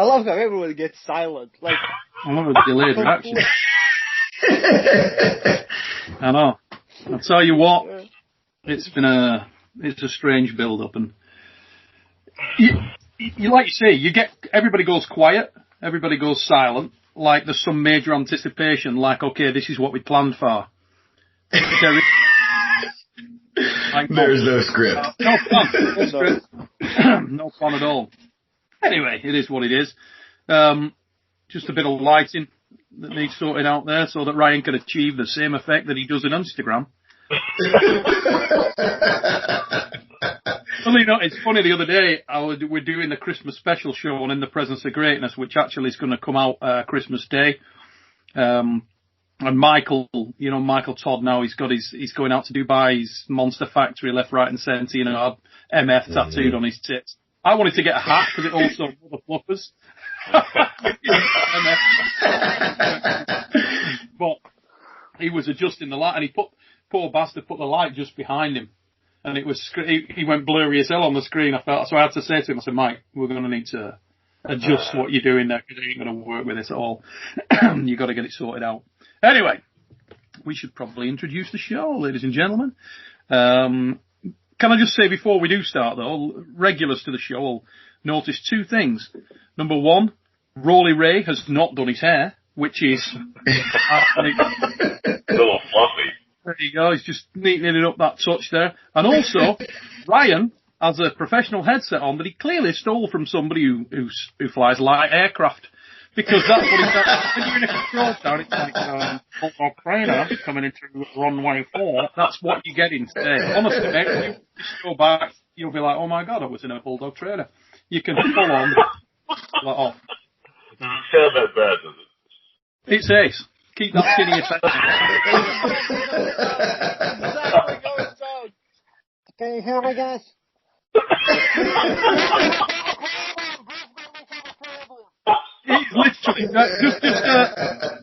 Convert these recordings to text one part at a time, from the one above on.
love how everyone gets silent. Like, I love a delayed reaction. I know. I'll tell you what, it's a strange build-up, and you like you say, everybody goes quiet, everybody goes silent, like there's some major anticipation, like, okay, this is what we planned for. There's no script. No plan. No script. No plan at all. Anyway, it is what it is. Just a bit of lighting that needs sorting out there so that Ryan can achieve the same effect that he does on Instagram. Well, you know, it's funny, the other day, we're doing the Christmas special show on In the Presence of Greatness, which actually is going to come out Christmas Day. And Michael Todd now, he's going out to Dubai, his Monster Factory, left, right and centre, you know, MF tattooed on his tits. I wanted to get a hat because it also mother fluffers. But he was adjusting the light, and poor bastard put the light just behind him. And he went blurry as hell on the screen. So I had to say to him, I said, Mike, we're going to need to adjust what you're doing there because it ain't going to work with this at all. You've got to get it sorted out. Anyway, we should probably introduce the show, ladies and gentlemen. Can I just say before we do start, though, regulars to the show will notice two things. Number one, ROLLIE Ray has not done his hair, which is a little fluffy. There you go, he's just neatening it up that touch there. And also, Ryan has a professional headset on that he clearly stole from somebody who flies light aircraft. Because that's what he's done. When you're in a control tower, it's like, Bulldog trainer coming into runway 4. That's what you're getting today. Honestly, mate, when you just go back, you'll be like, oh my God, I was in a Bulldog trainer. You can full on, like, off. Does it sound that bad, does it? It's ace. Keep that skinny effect. Exactly going down. Can you hear me, guys? He's literally,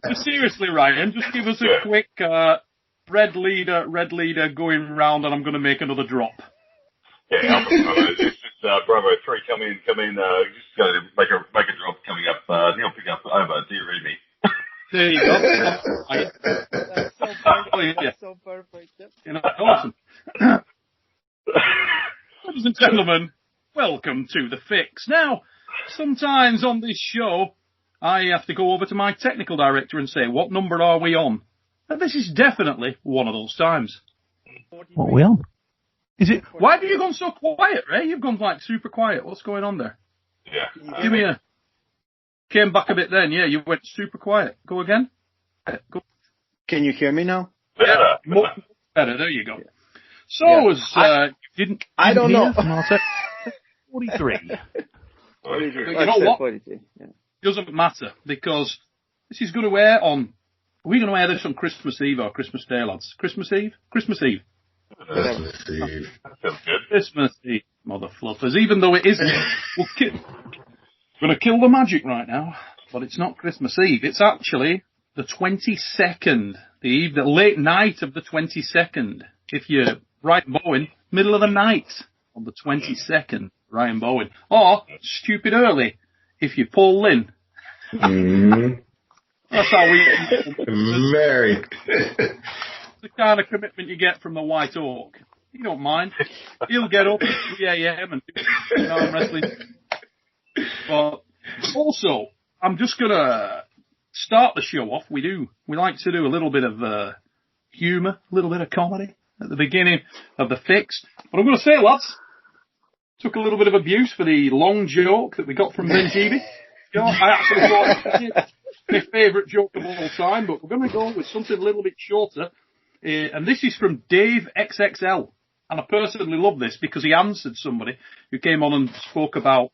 just seriously, Ryan, just give us a quick red leader going round, and I'm going to make another drop. Yeah, this is Bravo 3 come in, just going to make a drop coming up, he'll pick up over, do you read me? There you go. That's so perfect. That's so perfect. Yep. You know, awesome. Ladies and gentlemen, welcome to The Fix. Now, sometimes on this show, I have to go over to my technical director and say, what number are we on? And this is definitely one of those times. What are we on? Is it? Why have you gone so quiet, Ray? You've gone like super quiet. What's going on there? Yeah. Give me a... Came back a bit then, yeah, you went super quiet. Go again. Go. Can you hear me now? Better. More better, there you go. Yeah. So, you didn't... I don't know. 43. You know what? 42, yeah. Doesn't matter, because this is going to air on... Are we going to air this on Christmas Eve or Christmas Day, lads? Christmas Eve? Christmas Eve. Christmas Eve. That sounds good. Christmas Eve, mother fluffers. Even though it isn't... We're going to kill the magic right now, but it's not Christmas Eve. It's actually the 22nd, the late night of the 22nd. If you're Ryan Bowen, middle of the night on the 22nd, Ryan Bowen. Or stupid early, if you're Paul Linn. Mm-hmm. That's how we... Very. The kind of commitment you get from the White Oak. You don't mind. He'll get up at 3 a.m. and do Armwrestling. But also, I'm just going to start the show off. We like to do a little bit of humour, a little bit of comedy at the beginning of The Fix. But I'm going to say, lads, took a little bit of abuse for the long joke that we got from Ben Jeeby. I actually thought it was my favourite joke of all time, but we're going to go with something a little bit shorter. And this is from Dave XXL. And I personally love this because he answered somebody who came on and spoke about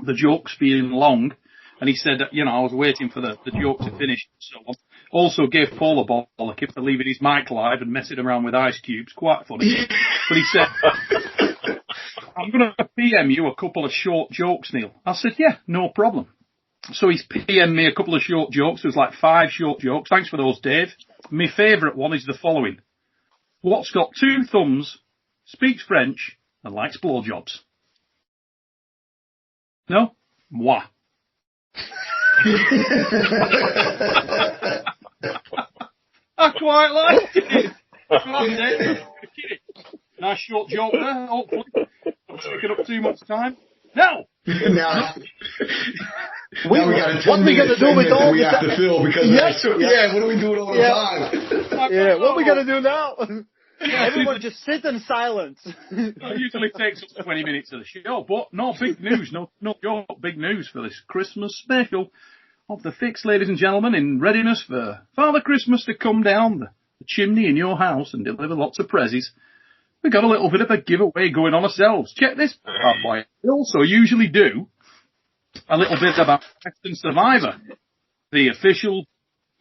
the jokes being long, and he said, you know, I was waiting for the joke to finish and so on. Also gave Paul a bollock for leaving his mic live and messing around with ice cubes. Quite funny. But he said, I'm going to PM you a couple of short jokes, Neil. I said, yeah, no problem. So he's PM'd me a couple of short jokes. There's like 5 short jokes. Thanks for those, Dave. My favourite one is the following. What's got 2 thumbs, speaks French, and likes blowjobs? No? Moi. I quite liked it. Nice short joke there, hopefully. Not taking up too much time. Now we got a 10-minute segment that we have to fill because what are we doing all the time? Yeah, what are we gonna do now? Everyone just sit in silence. It usually takes up 20 minutes of the show, but no, big news, no joke, big news for this Christmas special of the Fix, ladies and gentlemen, in readiness for Father Christmas to come down the chimney in your house and deliver lots of prezzies. We got a little bit of a giveaway going on ourselves. Check this out, boy. We also usually do a little bit about Western Survivor, the official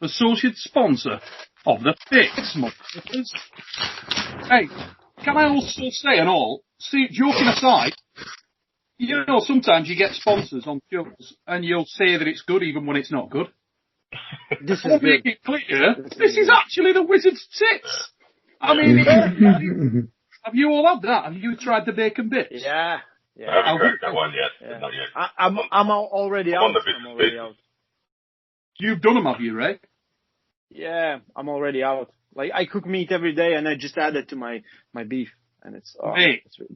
associate sponsor of the Fix. Hey, can I also say and all, joking aside, you know, sometimes you get sponsors on shows and you'll say that it's good even when it's not good. This is I'll make it clear, this is actually the Wizard's tits. I mean, have you all had that? Have you tried the bacon bits? Yeah. I haven't cracked that one yet. Yeah. Not yet. I'm already out. I'm already out. You've done them, have you, Ray? Yeah, I'm already out. Like, I cook meat every day and I just add it to my beef. And it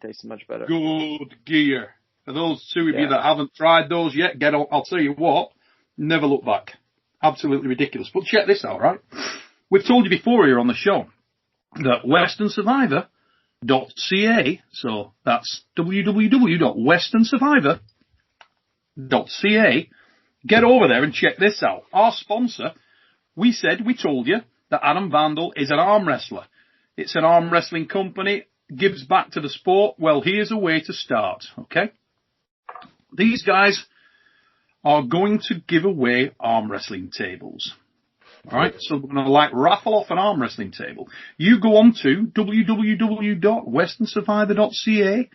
tastes much better. Good gear. For those two of you that haven't tried those yet, I'll tell you what, never look back. Absolutely ridiculous. But check this out, right? We've told you before here on the show that westernsurvivor.ca, so that's www.westernsurvivor.ca. Get over there and check this out. Our sponsor, we told you that Adam Vandal is an arm wrestler. It's an arm wrestling company, gives back to the sport. Well, here's a way to start, okay? These guys are going to give away arm wrestling tables. All right, so we're going to raffle off an arm wrestling table. You go on to www.westernsurvivor.ca,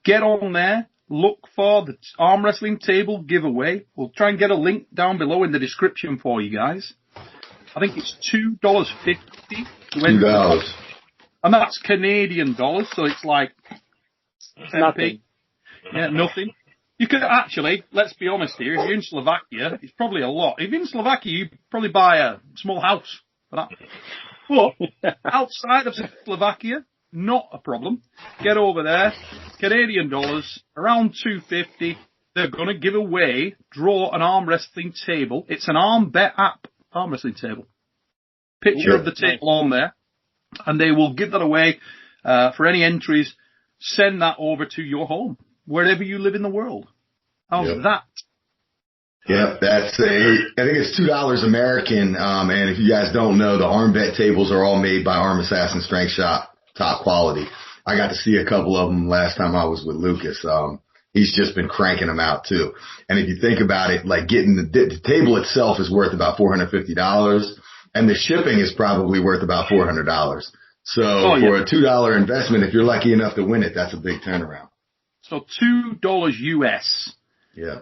get on there, look for the arm wrestling table giveaway. We'll try and get a link down below in the description for you guys. I think it's $2.50. $2. And that's Canadian dollars, so it's like 10p. Yeah, nothing. You could actually, let's be honest here, if you're in Slovakia, it's probably a lot. If you're in Slovakia, you probably buy a small house for that. But outside of Slovakia, not a problem. Get over there, Canadian dollars, around $2.50. They're going to give away, draw an arm wrestling table. It's an arm bet app arm wrestling table. Picture of the table on there. And they will give that away for any entries. Send that over to your home, wherever you live in the world. How's that? Yep, I think it's $2 American. And if you guys don't know, the arm bet tables are all made by Arm Assassin Strength Shop, top quality. I got to see a couple of them last time I was with Lucas. He's just been cranking them out too. And if you think about it, like getting the table itself is worth about $450. And the shipping is probably worth about $400. So for a $2 investment, if you're lucky enough to win it, that's a big turnaround. So $2 US. Yeah.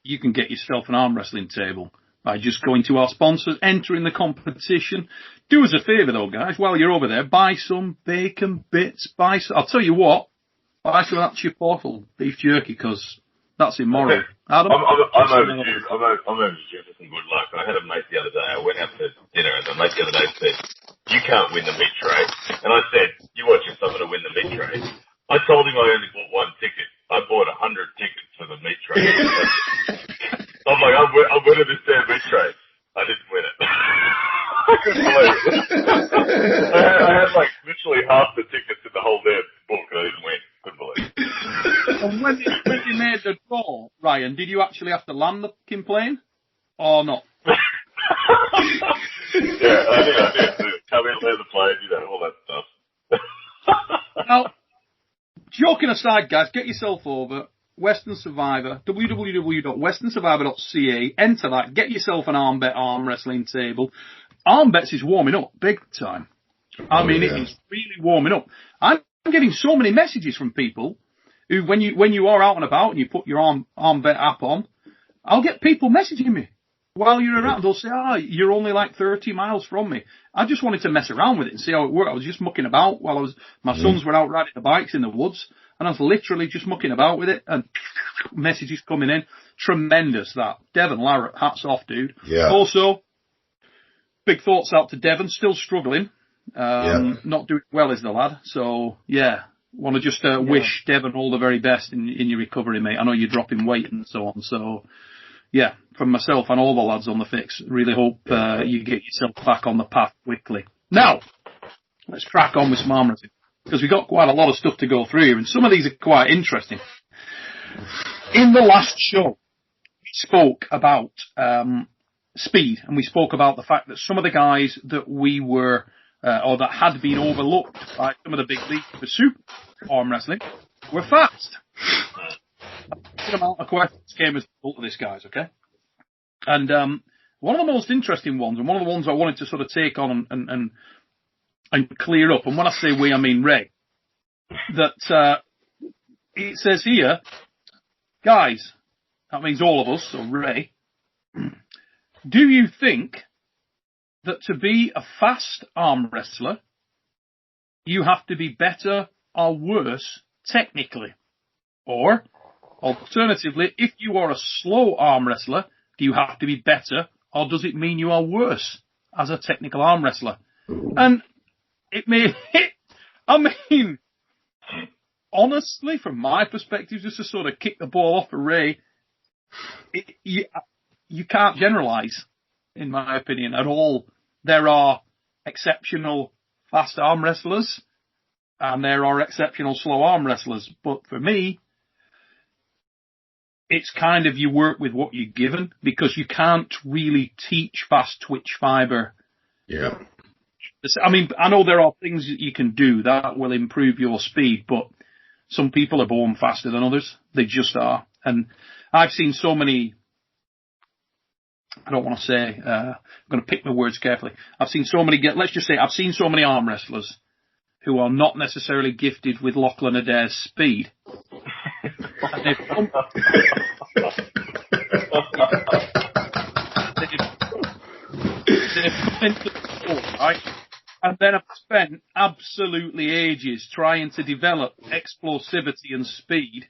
You can get yourself an arm wrestling table by just going to our sponsors, entering the competition. Do us a favour though, guys, while you're over there, buy some bacon bits, I'll tell you what, buy some of that Chipotle beef jerky, because that's immoral. Adam? I'm overdue for some good luck. I had a mate the other day. I went out to dinner, and the mate the other day said, "You can't win the meat tray." And I said, "You watching someone to win the meat tray?" I told him I only bought one ticket. I bought 100 tickets for the meat tray. I'm like, I'm winning this damn meat tray. I didn't win it. I couldn't believe it. I had like literally half the tickets in the whole damn book, and I didn't win. Couldn't believe it. And when you made the draw, Ryan, did you actually have to land the fucking plane? Or not? Yeah, I think I did. Come in, land the plane, all that stuff. Now, joking aside, guys, get yourself over Western Survivor, www.westernsurvivor.ca, enter that, get yourself an arm wrestling table. Arm bets is warming up big time. I mean, it is really warming up. I'm getting so many messages from people who, when you are out and about and you put your arm bet app on, I'll get people messaging me while you're around. They'll say, you're only like 30 miles from me. I just wanted to mess around with it and see how it worked. I was just mucking about while my sons were out riding the bikes in the woods. And I was literally just mucking about with it and messages coming in. Tremendous, that. Devon Larratt, hats off, dude. Yeah. Also, big thoughts out to Devon, still struggling. Not doing well as the lad. So, yeah, want to just wish Devon all the very best in your recovery, mate. I know you're dropping weight and so on. So, yeah, from myself and all the lads on the fix, really hope you get yourself back on the path quickly. Now, let's crack on with some arm wrestling, because we've got quite a lot of stuff to go through here, and some of these are quite interesting. In the last show, we spoke about speed, and we spoke about the fact that some of the guys that we were, or that had been overlooked by some of the big leagues for super arm wrestling, were fast. A good amount of questions came as a result of this, guys, okay? And one of the most interesting ones, and one of the ones I wanted to sort of take on and clear up, and when I say we, I mean Ray, that it says here, guys, that means all of us, so Ray, do you think that to be a fast arm wrestler, you have to be better or worse technically? Or, alternatively, if you are a slow arm wrestler, do you have to be better, or does it mean you are worse as a technical arm wrestler? And it may, I mean, honestly, from my perspective, just to sort of kick the ball off for Ray, you can't generalise, in my opinion, at all. There are exceptional fast arm wrestlers, and there are exceptional slow arm wrestlers. But for me, it's kind of you work with what you're given, because you can't really teach fast twitch fibre. Yeah. I mean, I know there are things that you can do that will improve your speed, but some people are born faster than others. They just are. And I've seen so many, I don't want to say, I'm going to pick my words carefully. I've seen so many arm wrestlers who are not necessarily gifted with Lachlan Adair's speed. And they've come into the sport, right? And then I've spent absolutely ages trying to develop explosivity and speed.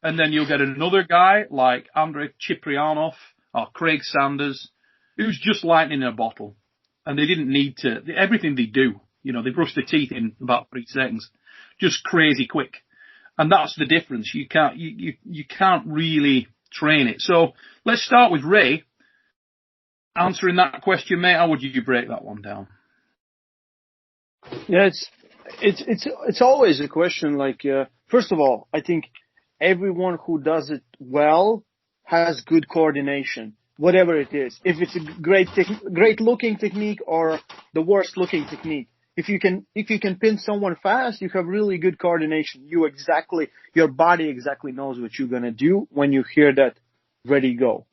And then you'll get another guy like Andrei Ciprianov or Craig Sanders, who's just lightning in a bottle. And they didn't need to, everything they do, they brush their teeth in about 3 seconds. Just crazy quick. And that's the difference. You can't really train it. So let's start with Ray. Answering that question, mate, how would you break that one down? Yeah, it's always a question. Like, first of all, I think everyone who does it well has good coordination, whatever it is. If it's a great looking technique or the worst looking technique, if you can pin someone fast, you have really good coordination. Your body exactly knows what you're gonna do when you hear that ready go.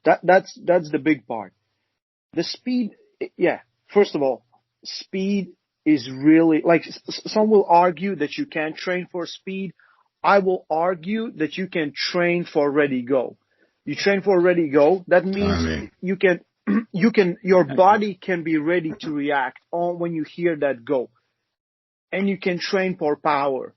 That's the big part. The speed, yeah. First of all, speed is really, like, some will argue that you can't train for speed. I will argue that you can train for ready go. You train for ready go. That means your body can be ready to react on when you hear that go. And you can train for power.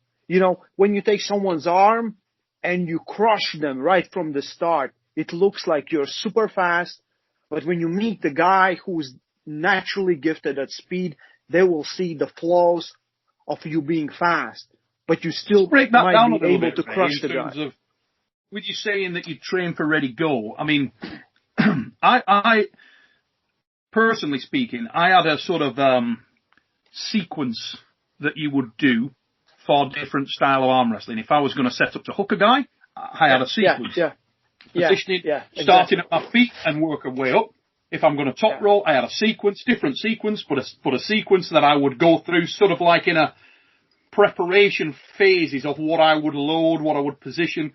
When you take someone's arm and you crush them right from the start, it looks like you're super fast. But when you meet the guy who's naturally gifted at speed, they will see the flaws of you being fast. But you still might be able to crush the guy. With you saying that you train for ready go, I mean, I personally speaking, I had a sort of sequence that you would do for different style of arm wrestling. If I was going to set up to hook a guy, I had a sequence. Positioning, starting at my feet and work a way up. If I'm going to top roll, I had a different sequence, but a sequence that I would go through sort of like in a preparation phases of what I would load, what I would position.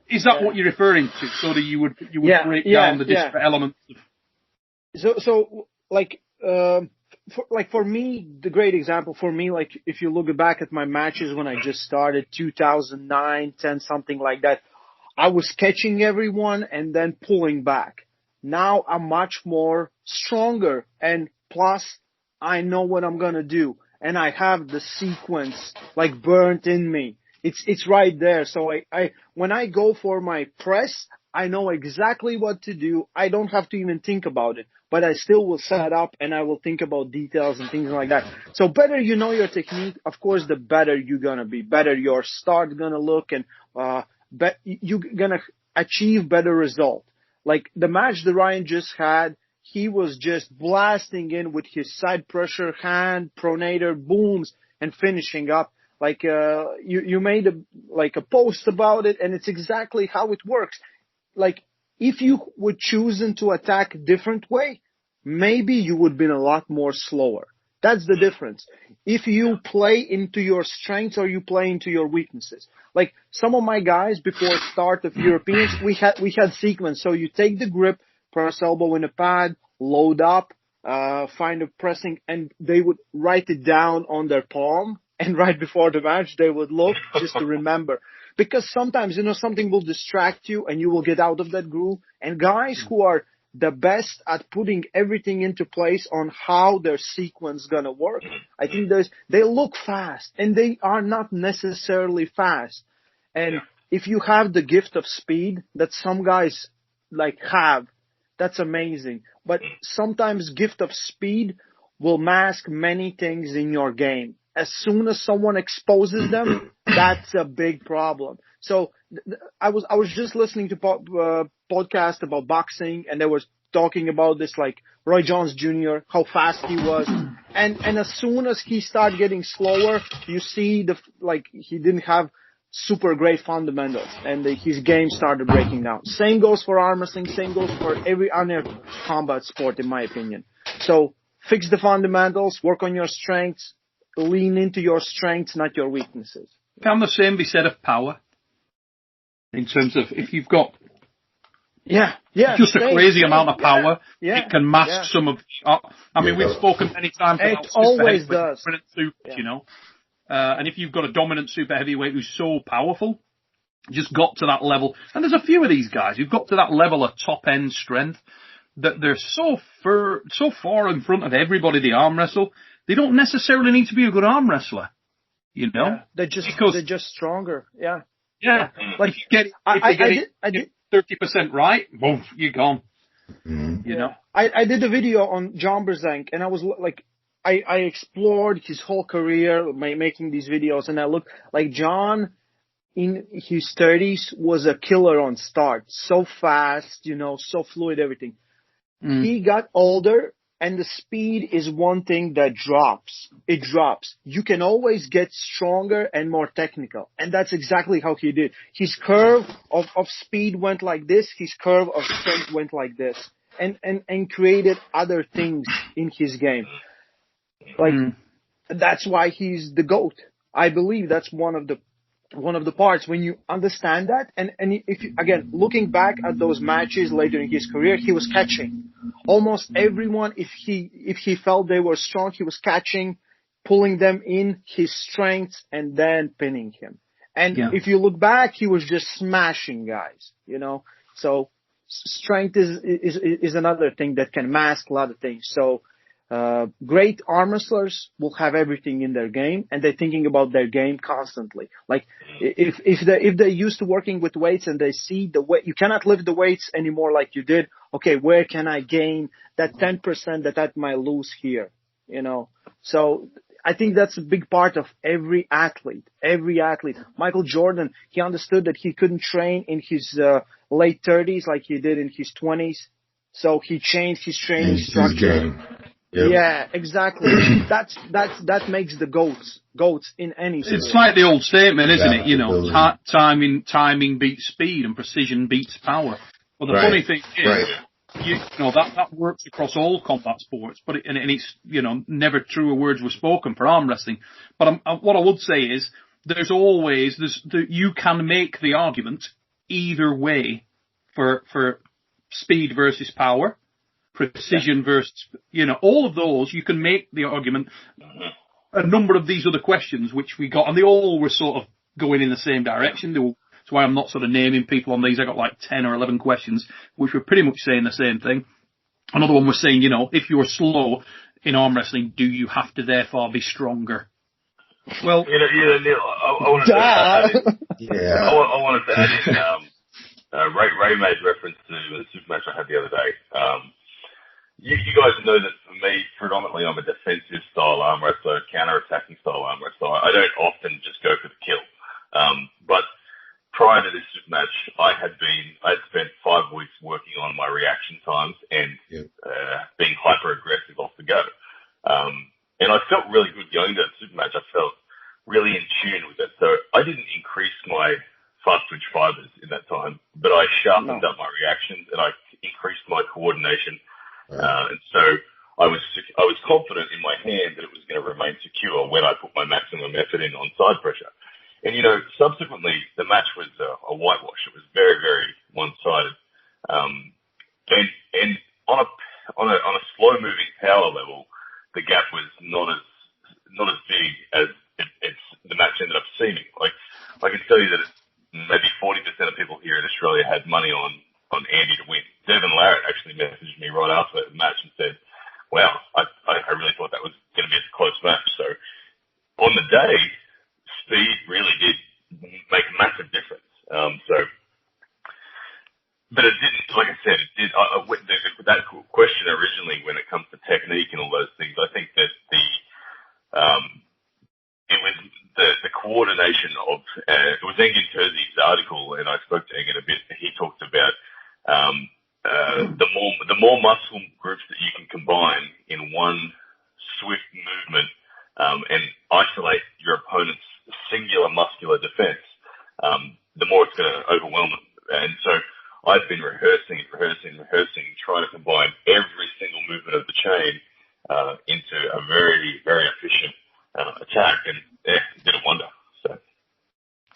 Is that what you're referring to? So that you would break down the different elements of... So for me, the great example for me, like if you look back at my matches when I just started, 2009, 10, something like that, I was catching everyone and then pulling back. Now I'm much more stronger, and plus I know what I'm gonna do, and I have the sequence like burnt in me. It's right there. So when I go for my press, I know exactly what to do. I don't have to even think about it, but I still will set up and I will think about details and things like that. So better you know your technique, of course, the better you're going to be, better your start going to look, and you're going to achieve better result. Like the match that Ryan just had, he was just blasting in with his side pressure, hand, pronator, booms, and finishing up. Like, you made a post about it, and it's exactly how it works. Like, if you would chosen to attack a different way, maybe you would have been a lot more slower. That's the difference. If you play into your strengths or you play into your weaknesses. Like some of my guys before start of Europeans, we had sequence. So you take the grip, press elbow in a pad, load up, find a pressing, and they would write it down on their palm. And right before the match, they would look just to remember. Because sometimes, something will distract you and you will get out of that groove. And guys who are the best at putting everything into place on how their sequence gonna work, I think they look fast and they are not necessarily fast. And if you have the gift of speed that some guys have, that's amazing. But sometimes gift of speed will mask many things in your game. As soon as someone exposes them, that's a big problem. So I was just listening to podcast about boxing, and they was talking about this, like Roy Jones Jr., how fast he was, and as soon as he started getting slower, you see he didn't have super great fundamentals, and his game started breaking down. Same goes for arm wrestling. Same goes for every other combat sport, in my opinion. So fix the fundamentals, work on your strengths. Lean into your strengths, not your weaknesses. Can the same be said of power? In terms of if you've got just a crazy amount of power, it can mask some of. I mean, we've spoken many times about it always does. And if you've got a dominant super heavyweight who's so powerful, just got to that level, and there's a few of these guys who've got to that level of top end strength that they're so far in front of everybody they arm wrestle. They don't necessarily need to be a good arm wrestler, Yeah, they're just stronger. Yeah. Yeah. Like if you get 30% right, boom, you're gone. Mm-hmm. I did a video on John Berzank, and I was like, I explored his whole career making these videos, and I looked like John in his 30s was a killer on start. So fast, so fluid, everything. He got older. And the speed is one thing that drops. It drops. You can always get stronger and more technical. And that's exactly how he did. His curve of speed went like this. His curve of strength went like this. And created other things in his game. That's why he's the GOAT. I believe that's one of the parts when you understand that. And if you, again, looking back at those matches later in his career, he was catching. Almost everyone, if he felt they were strong, he was catching, pulling them in his strengths, and then pinning him. And if you look back, he was just smashing guys, So strength is another thing that can mask a lot of things. So great arm wrestlers will have everything in their game, and they're thinking about their game constantly. Like if they're used to working with weights and they see the weight, you cannot lift the weights anymore like you did. Okay, where can I gain that 10% that I might lose here? So I think that's a big part of every athlete. Michael Jordan, he understood that he couldn't train in his late 30s like he did in his 20s. So he changed his training structure. Yep. Yeah, exactly. That makes the goats in any sport. It's like the old statement, isn't it? Timing beats speed and precision beats power. Well, the funny thing is, that works across all combat sports, but it's never truer words were spoken for arm wrestling. But what I would say is, you can make the argument either way for speed versus power. Precision versus, all of those, you can make the argument. A number of these other questions which we got, and they all were sort of going in the same direction. That's why I'm not sort of naming people on these. I got like 10 or 11 questions, which were pretty much saying the same thing. Another one was saying, if you're slow in arm wrestling, do you have to therefore be stronger? Well, Neil, I wanted to add in. Yeah. I wanted to add in. Ray made reference to the super match I had the other day. You guys know that for me, predominantly, I'm a defensive style arm wrestler, counter-attacking style arm wrestler. I don't often just go for the kill. But prior to this super match, I'd spent 5 weeks working on my reaction times and being hyper-aggressive off the go. And I felt really good going to that super match. I felt really in tune with it. So I didn't increase my fast twitch fibers in that time, but I sharpened up my reactions and I increased my coordination. And so I was confident in my hand that it was going to remain secure when I put my maximum effort in on side pressure. And, subsequently the match was a whitewash. It was very, very one-sided. And on a slow moving power level, the gap was not as big as the match ended up seeming. Like, I can tell you that maybe 40% of people here in Australia had money on Andy to win. Devin Larratt actually messaged me right after the match and said, wow, I really thought that was going to be a close match. So on the day, speed really did make a massive difference. But it didn't, like I said, it did, that question originally when it comes to technique and all those things, I think that it was the coordination of, it was Engin Terzi's article, and I spoke to Engin a bit. He talked about the more muscle groups that you can combine in one swift movement and isolate your opponent's singular muscular defense, the more it's going to overwhelm them. And so I've been rehearsing, trying to combine every single movement of the chain into a very, very efficient attack, and it did a wonder. So.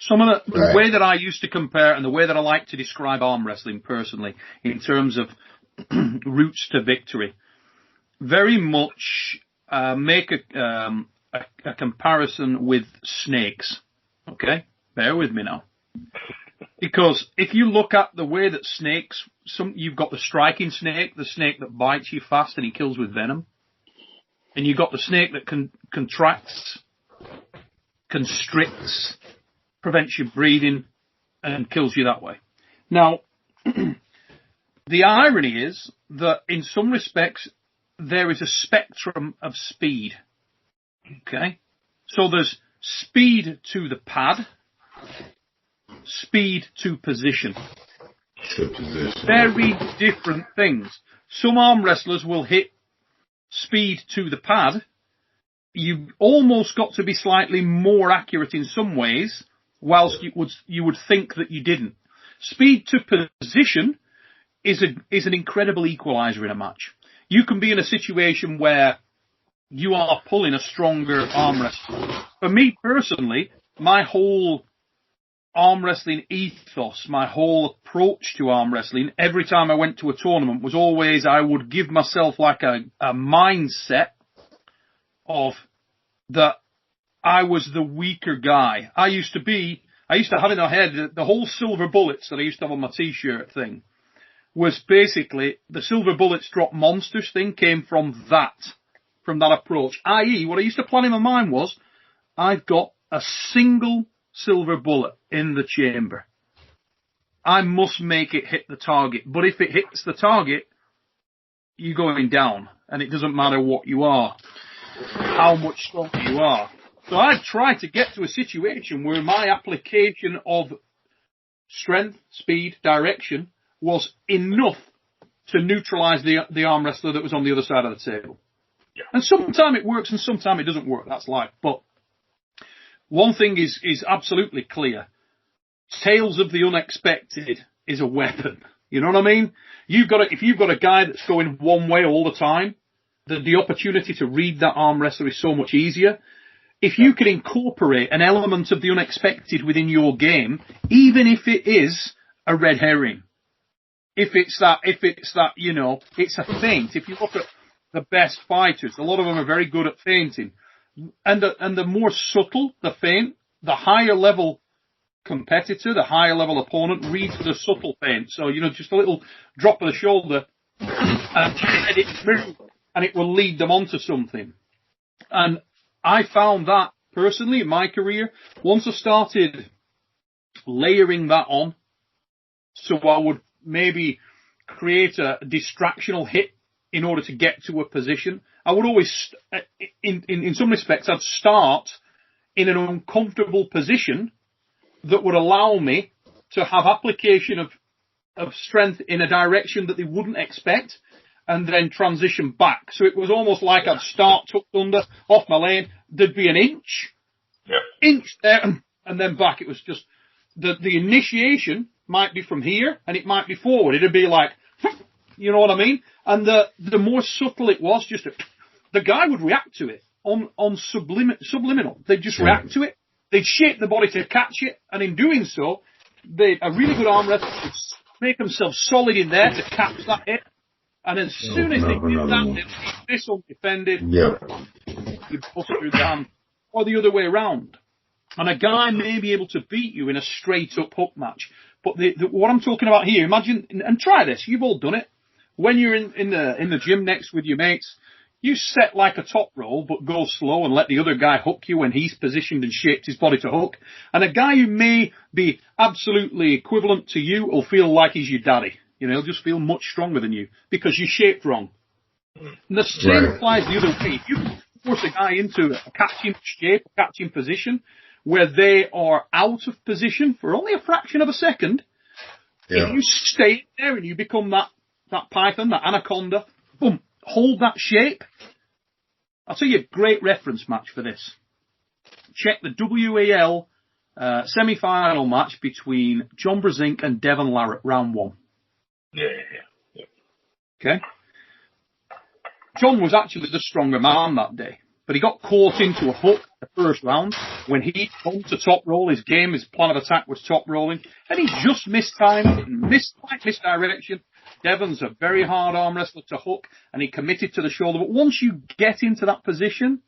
Some of the way that I used to compare and the way that I like to describe arm wrestling personally in terms of routes to victory, very much make a comparison with snakes. Okay? Bear with me now. Because if you look at the way that snakes, you've got the striking snake, the snake that bites you fast and he kills with venom. And you've got the snake that contracts, constricts, prevents you breathing, and kills you that way. Now, the irony is that in some respects, there is a spectrum of speed. Okay? So there's speed to the pad, speed to position. Very different things. Some arm wrestlers will hit speed to the pad. You've almost got to be slightly more accurate in some ways, whilst you would think that you didn't. Speed to position is an incredible equalizer in a match. You can be in a situation where you are pulling a stronger arm wrestler. For me personally, my whole arm wrestling ethos, my whole approach to arm wrestling, every time I went to a tournament was always I would give myself like a mindset of that I was the weaker guy. I used to have in my head the whole silver bullets that I used to have on my t-shirt thing was basically the silver bullets drop monsters thing came from that approach. I.e., what I used to plan in my mind was I've got a single silver bullet in the chamber. I must make it hit the target. But if it hits the target, you're going down. And it doesn't matter what you are, how much stronger you are. So I tried to get to a situation where my application of strength, speed, direction was enough to neutralize the arm wrestler that was on the other side of the table. Yeah. And sometimes it works and sometimes it doesn't work. That's life. But one thing is absolutely clear. Tales of the unexpected is a weapon. You know what I mean? If you've got a guy that's going one way all the time, the opportunity to read that arm wrestler is so much easier. If you can incorporate an element of the unexpected within your game, even if it is a red herring, if it's that, it's a feint. If you look at the best fighters, a lot of them are very good at feinting. And the more subtle the feint, the higher level competitor, the higher level opponent reads the subtle feint. So, just a little drop of the shoulder and let it move and it will lead them onto something. And I found that personally, in my career, once I started layering that on, so I would maybe create a distractional hit in order to get to a position. I would always, in some respects, I'd start in an uncomfortable position that would allow me to have application of strength in a direction that they wouldn't expect, and then transition back. So it was almost like I'd start tucked under, off my lane, there'd be an inch there, and then back. It was just, the initiation might be from here, and it might be forward. It'd be like, you know what I mean? And the more subtle it was, just the guy would react to it on subliminal. They'd just react to it. They'd shape the body to catch it, and in doing so, a really good arm wrestler would make themselves solid in there to catch that hit. And as soon as they did that, they'd be this undefended. You'd bust through the hand, or the other way around. And a guy may be able to beat you in a straight up hook match. But what I'm talking about here, imagine, and try this, you've all done it. When you're in the gym next with your mates, you set like a top roll, but go slow and let the other guy hook you when he's positioned and shaped his body to hook. And a guy who may be absolutely equivalent to you will feel like he's your daddy. You know, he'll just feel much stronger than you because you shaped wrong. And the same applies the other way. If you force a guy into a catching shape, a catching position, where they are out of position for only a fraction of a second, if you stay there and you become that python, that anaconda, boom, hold that shape. I'll tell you a great reference match for this. Check the WAL semi-final match between John Brzenk and Devon Larratt, round 1. Yeah. Okay? John was actually the stronger man that day, but he got caught into a hook the first round. When he come to top roll, his plan of attack was top rolling, and he just mistimed, misdirection. Devon's a very hard arm wrestler to hook, and he committed to the shoulder. But once you get into that position,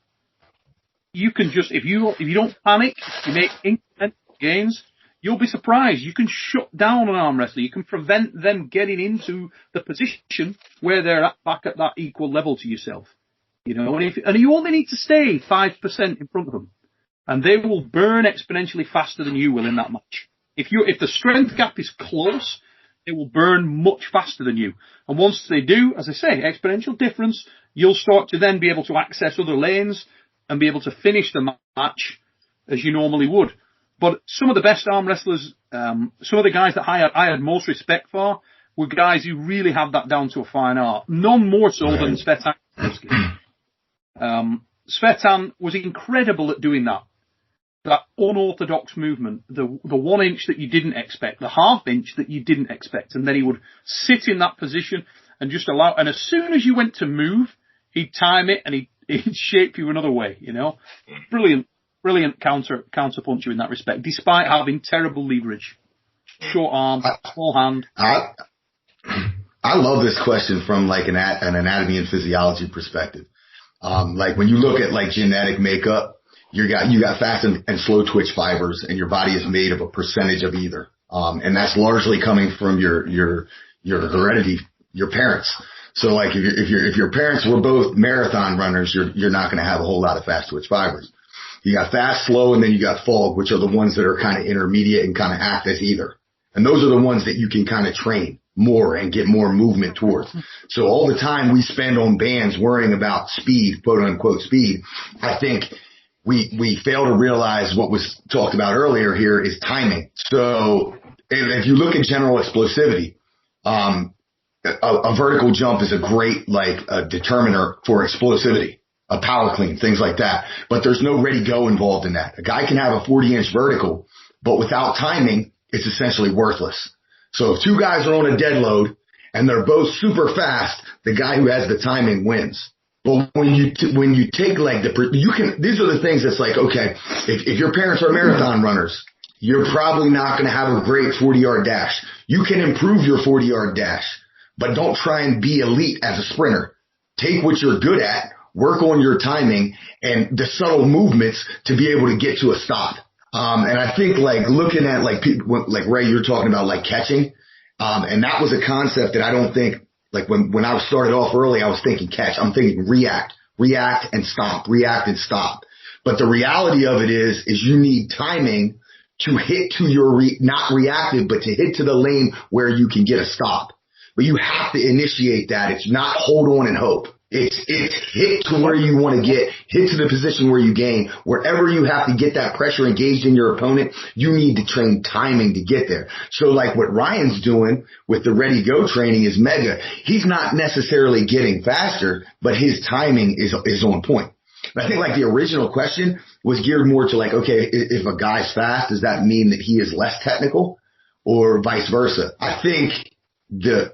you can just, if you don't panic, you make incremental gains, you'll be surprised. You can shut down an arm wrestler. You can prevent them getting into the position where they're back at that equal level to yourself. You know, and you only need to stay 5% in front of them, and they will burn exponentially faster than you will in that match. If the strength gap is close, they will burn much faster than you. And once they do, as I say, exponential difference, you'll start to then be able to access other lanes and be able to finish the match as you normally would. But some of the best arm wrestlers, some of the guys that I had most respect for, were guys who really have that down to a fine art. None more so than Svetan. Svetan was incredible at doing that unorthodox movement, the 1 inch that you didn't expect, the half inch that you didn't expect, and then he would sit in that position and just allow, and as soon as you went to move, he'd time it and he'd shape you another way, you know. Brilliant counter puncher in that respect, despite having terrible leverage. Short arm, small hand. I love this question from like an anatomy and physiology perspective. Like when you look at like genetic makeup, you got fast and slow twitch fibers, and your body is made of a percentage of either. And that's largely coming from your heredity, your parents. So like if your parents were both marathon runners, you're not going to have a whole lot of fast twitch fibers. You got fast, slow, and then you got fog, which are the ones that are kind of intermediate and kind of act as either. And those are the ones that you can kind of train more and get more movement towards. So all the time we spend on bands worrying about speed, quote unquote speed, I think we fail to realize what was talked about earlier here is timing. So if you look at general explosivity, a vertical jump is a great determiner for explosivity, a power clean, things like that. But there's no ready go involved in that. A guy can have a 40-inch vertical, but without timing, it's essentially worthless. So if two guys are on a dead load and they're both super fast, the guy who has the timing wins. But when you take these are the things that's like, okay, if your parents are marathon runners, you're probably not going to have a great 40-yard dash. You can improve your 40-yard dash, but don't try and be elite as a sprinter. Take what you're good at, work on your timing and the subtle movements to be able to get to a stop. And I think looking at like Ray, you're talking about like catching. And that was a concept that I don't think, like when I started off early, I was thinking catch. I'm thinking react and stop, react and stop. But the reality of it is you need timing to hit to your, not reactive, but to hit to the lane where you can get a stop. But you have to initiate that. It's not hold on and hope. It's hit to where you want to get, hit to the position where you gain. Wherever you have to get that pressure engaged in your opponent, you need to train timing to get there. So like what Ryan's doing with the ready go training is mega. He's not necessarily getting faster, but his timing is on point. But I think like the original question was geared more to like, okay, if a guy's fast, does that mean that he is less technical or vice versa? I think the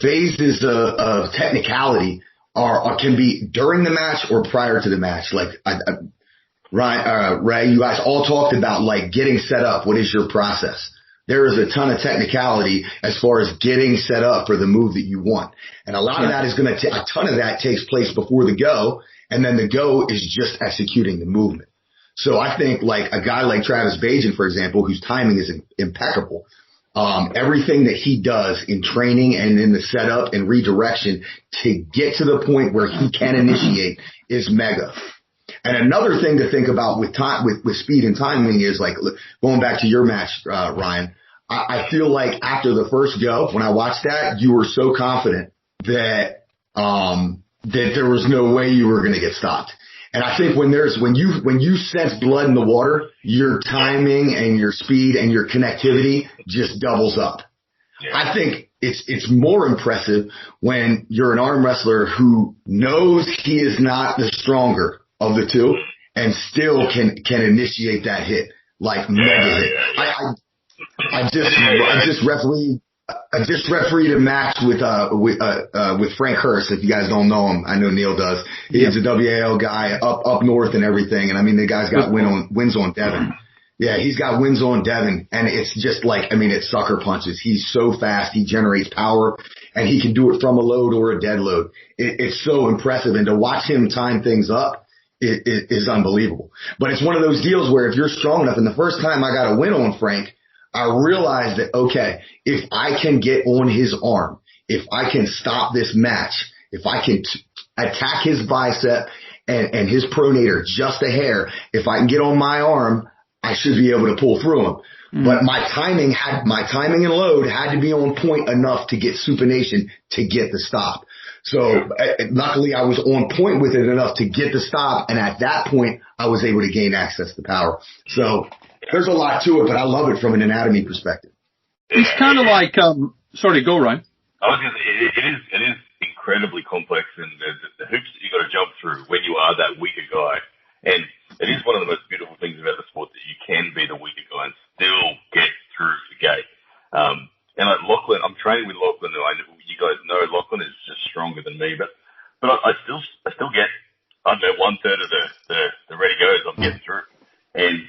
phases of technicality can be during the match or prior to the match. Like Ryan, Ray, you guys all talked about like getting set up. What is your process? There is a ton of technicality as far as getting set up for the move that you want. And a lot of that is going to, a ton of that takes place before the go. And then the go is just executing the movement. So I think like a guy like Travis Bajan, for example, whose timing is impeccable. Everything that he does in training and in the setup and redirection to get to the point where he can initiate is mega. And another thing to think about with time, with speed and timing is like going back to your match, Ryan, I feel like after the first go, when I watched that, you were so confident that there was no way you were going to get stopped. And I think when you sense blood in the water, your timing and your speed and your connectivity just doubles up. Yeah. I think it's more impressive when you're an arm wrestler who knows he is not the stronger of the two and still can initiate that hit, like mega hit. I just refereed a match with Frank Hurst. If you guys don't know him, I know Neil does. He's a WAL guy up north and everything. And I mean, the guy's got wins on Devon. Yeah, he's got wins on Devon. And it's just like, I mean, it's sucker punches. He's so fast. He generates power and he can do it from a load or a dead load. It's so impressive. And to watch him time things up is unbelievable. But it's one of those deals where if you're strong enough, and the first time I got a win on Frank, I realized that, okay, if I can get on his arm, if I can stop this match, if I can attack his bicep and his pronator just a hair, if I can get on my arm, I should be able to pull through him. Mm-hmm. But my timing and load had to be on point enough to get supination to get the stop. So luckily I was on point with it enough to get the stop. And at that point I was able to gain access to power. So there's a lot to it, but I love it from an anatomy perspective. It's kind of like, sorry, go Ryan. It is incredibly complex, and the hoops that you got to jump through when you are that weaker guy. And it is one of the most beautiful things about the sport that you can be the weaker guy and still get through the gate. And like Lachlan, I'm training with Lachlan. You guys know Lachlan is just stronger than me, but I still get, I don't know, 1/3 of the ready goes I'm getting through. And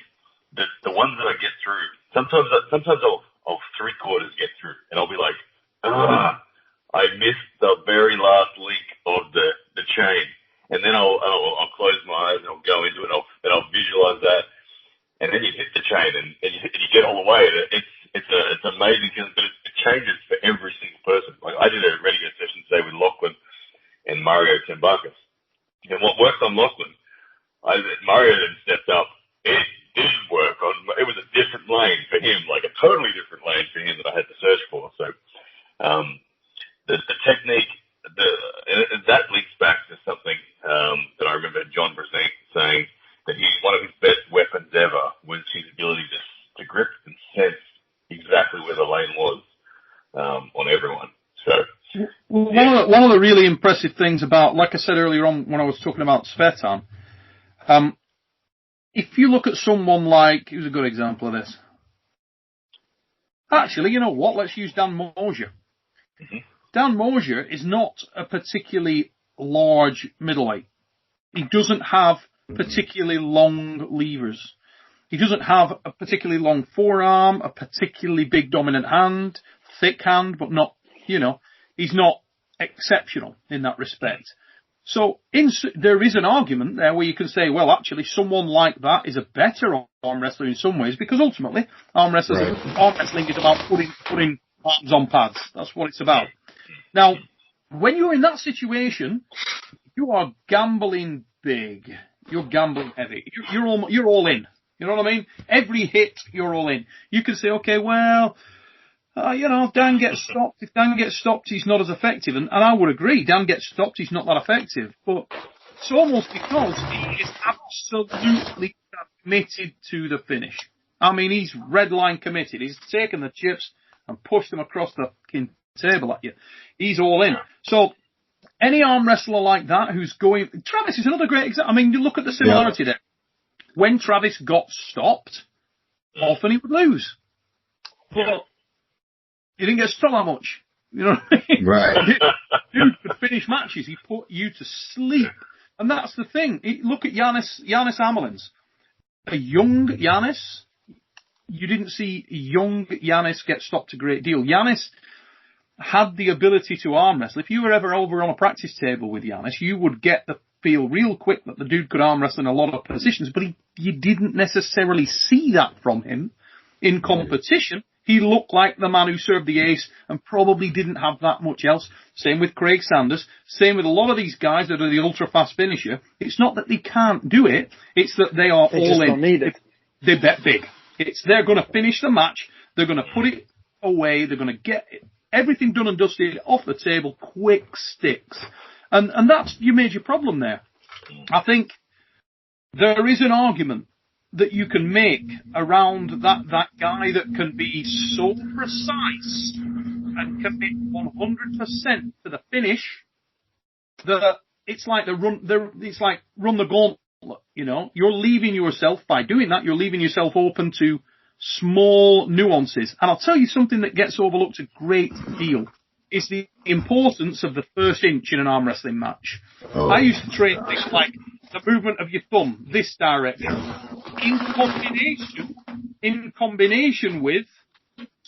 the ones that I get through, sometimes I'll 3/4 get through, and I'll be like, I missed the very last link of the chain, and then I'll close my eyes and I'll go into it, and I'll visualize that, and then you hit the chain, and you get all the way. It's amazing, but it changes for every single person. Like I did a ready go session today with Lachlan and Mario Tembakis, and what worked on Lachlan, Mario then stepped up. It didn't work on. It was a different lane for him, like a totally different lane for him that I had to search for. So, the technique, that links back to something that I remember John Brzezinski saying that one of his best weapons ever was his ability to grip and sense exactly where the lane was on everyone. So, one of the really impressive things about, like I said earlier on when I was talking about Svetan, if you look at someone like, who's a good example of this? Actually, you know what? Let's use Dan Mosier. Mm-hmm. Dan Mosier is not a particularly large middleweight. He doesn't have particularly long levers. He doesn't have a particularly long forearm, a particularly big dominant hand, thick hand, but not, he's not exceptional in that respect. So there is an argument there where you can say, well, actually, someone like that is a better arm wrestler in some ways, because ultimately, arm wrestling is about putting arms on pads. That's what it's about. Now, when you're in that situation, you are gambling big. You're gambling heavy. You're all in. You know what I mean? Every hit, you're all in. You can say, okay, well, Dan gets stopped. If Dan gets stopped, he's not as effective. And I would agree. Dan gets stopped, he's not that effective. But it's almost because he is absolutely committed to the finish. I mean, he's red line committed. He's taken the chips and pushed them across the table at you. He's all in. So any arm wrestler like that who's going... Travis is another great example. I mean, you look at the similarity there. When Travis got stopped, often he would lose. But he didn't get stopped that much. You know what I mean? Right. Dude could finish matches. He put you to sleep. And that's the thing. Look at Giannis Amelins. A young Giannis... You didn't see young Giannis get stopped a great deal. Giannis had the ability to arm wrestle. If you were ever over on a practice table with Giannis, you would get the feel real quick that the dude could arm wrestle in a lot of positions, but you didn't necessarily see that from him in competition. He looked like the man who served the ace and probably didn't have that much else. Same with Craig Sanders. Same with a lot of these guys that are the ultra-fast finisher. It's not that they can't do it. It's that they are all in. Don't need it. They bet big. They're going to finish the match. They're going to put it away. They're going to get everything done and dusted off the table. Quick sticks. And that's your major problem there. I think there is an argument that you can make around that guy that can be so precise and commit 100% to the finish that it's like run the gauntlet. You know, you're leaving yourself, by doing that, you're leaving yourself open to small nuances. And I'll tell you something that gets overlooked a great deal. Is the importance of the first inch in an arm wrestling match. Oh. I used to train things like the movement of your thumb, this direction, in combination with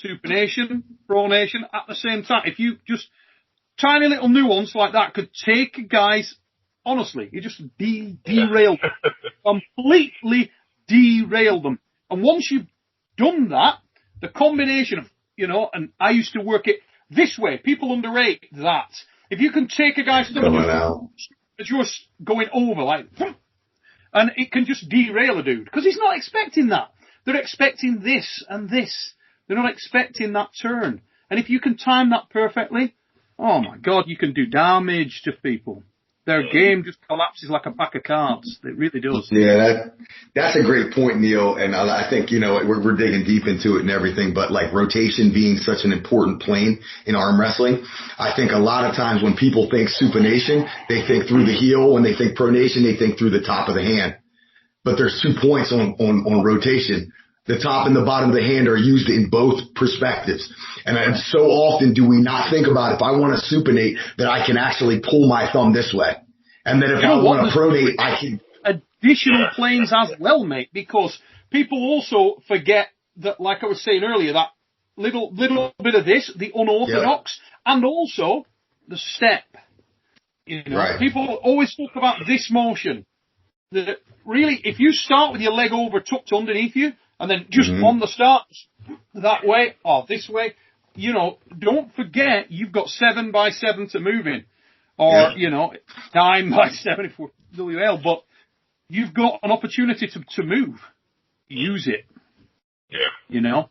supination, pronation at the same time. If you just, tiny little nuance like that could take guys... Honestly, you just derail them. Completely derail them. And once you've done that, the combination of, and I used to work it this way. People underrate that. If you can take a guy's stomach as you're going over, like, and it can just derail a dude. Because he's not expecting that. They're expecting this and this. They're not expecting that turn. And if you can time that perfectly, oh my God, you can do damage to people. Their game just collapses like a pack of cards. It really does. Yeah, that's a great point, Neil. And I think, we're digging deep into it and everything, but like rotation being such an important plane in arm wrestling, I think a lot of times when people think supination, they think through the heel. When they think pronation, they think through the top of the hand. But there's 2 points on rotation. The top and the bottom of the hand are used in both perspectives. And so often do we not think about if I want to supinate that I can actually pull my thumb this way. And then if I want to pronate, I can... Additional planes as well, mate, because people also forget that, like I was saying earlier, that little bit of this, the unorthodox, and also the step. Right. People always talk about this motion. That really, if you start with your leg over tucked underneath you, and then just on the start, that way, or this way, don't forget you've got 7x7 to move in. Or, 9x7 if we're WL, but you've got an opportunity to move. Use it. Yeah.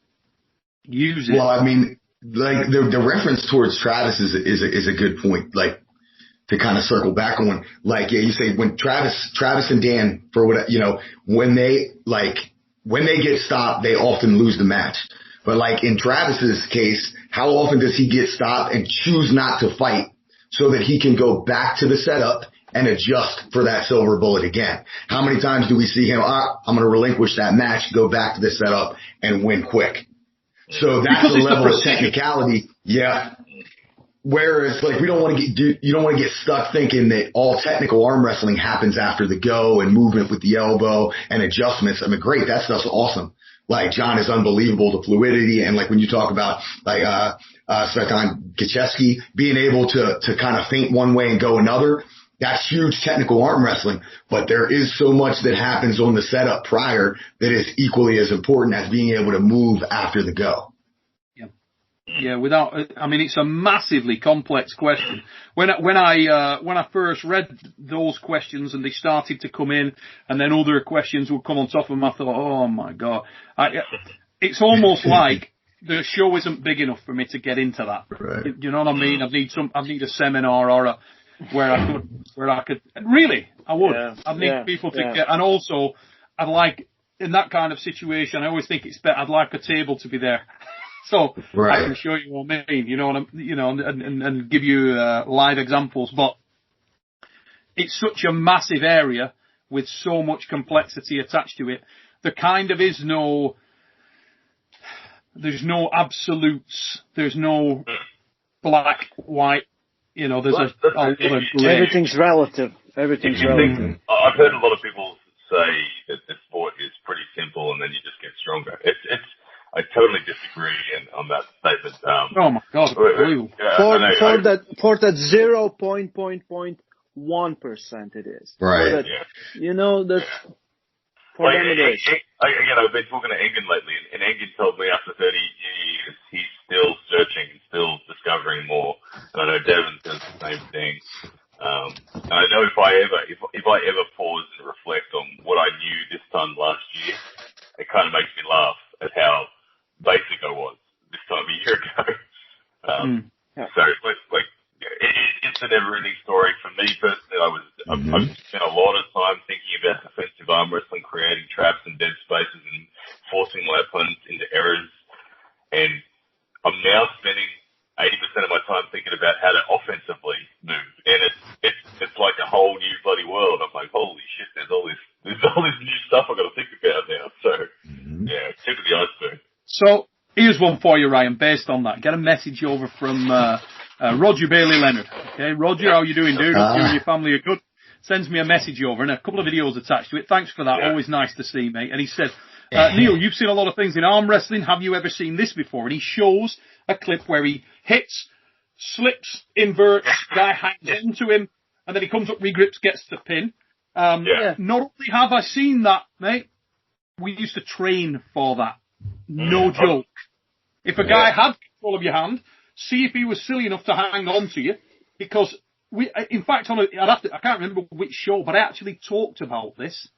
Use it. Well, I mean, like the reference towards Travis is a good point. Like, to kind of circle back on, like, you say when Travis and Dan, for what, when they get stopped, they often lose the match. But like in Travis's case, how often does he get stopped and choose not to fight so that he can go back to the setup and adjust for that silver bullet again? How many times do we see him, I'm going to relinquish that match, go back to the setup and win quick? So that's the level of technicality. Yeah. Whereas, like, you don't want to get stuck thinking that all technical arm wrestling happens after the go and movement with the elbow and adjustments. I mean, great. That stuff's awesome. Like, John is unbelievable, the fluidity. And like when you talk about like, Svetlana Kacheski being able to kind of feint one way and go another, that's huge technical arm wrestling. But there is so much that happens on the setup prior that is equally as important as being able to move after the go. Yeah, it's a massively complex question. When I first read those questions and they started to come in, and then other questions would come on top of them, I thought, oh my God, it's almost like the show isn't big enough for me to get into that. Right. You know what I mean? I need a seminar or where I could really, I would. Yeah, I'd need people to get, and also I'd like, in that kind of situation, I always think it's better, I'd like a table to be there. So I can show you what I mean, and give you live examples. But it's such a massive area with so much complexity attached to it. There kind of is there's no absolutes. There's no black, white. There's a lot of gray. Everything's relative. Everything's relative. I've heard a lot of people say that the sport is pretty simple and then you just get stronger. I totally disagree on that statement. Oh my God! For that 0.1% it is. Right. That's for them it is. Again, I've been talking to Engen lately, and Engen told me after 30 years he's still searching, still discovering more. And I know Devin does the same thing. And I know if I ever pause and reflect on what I knew this time last year, it kind of makes me laugh at how basic I was this time a year ago. So it's a never-ending story for me personally. I've spent a lot of time thinking about defensive arm wrestling, creating traps and dead spaces, and forcing my opponents into errors. And I'm now spending 80% of my time thinking about how to offensively move, and it's like a whole new bloody world. I'm like, holy shit, there's all this new stuff I've got to think about now. So yeah, tip of the iceberg. So here's one for you, Ryan. Based on that, get a message over from Roger Bailey Leonard. Okay, Roger, how you doing, dude? Hope you and your family are good. Sends me a message over and a couple of videos attached to it. Thanks for that. Yeah. Always nice to see, mate. And he said, Neil, you've seen a lot of things in arm wrestling. Have you ever seen this before? And he shows a clip where he hits, slips, inverts, guy hangs into him, and then he comes up, regrips, gets the pin. Not only have I seen that, mate, we used to train for that. No joke. If a guy had control of your hand, see if he was silly enough to hang on to you, because in fact, I can't remember which show, but I actually talked about this.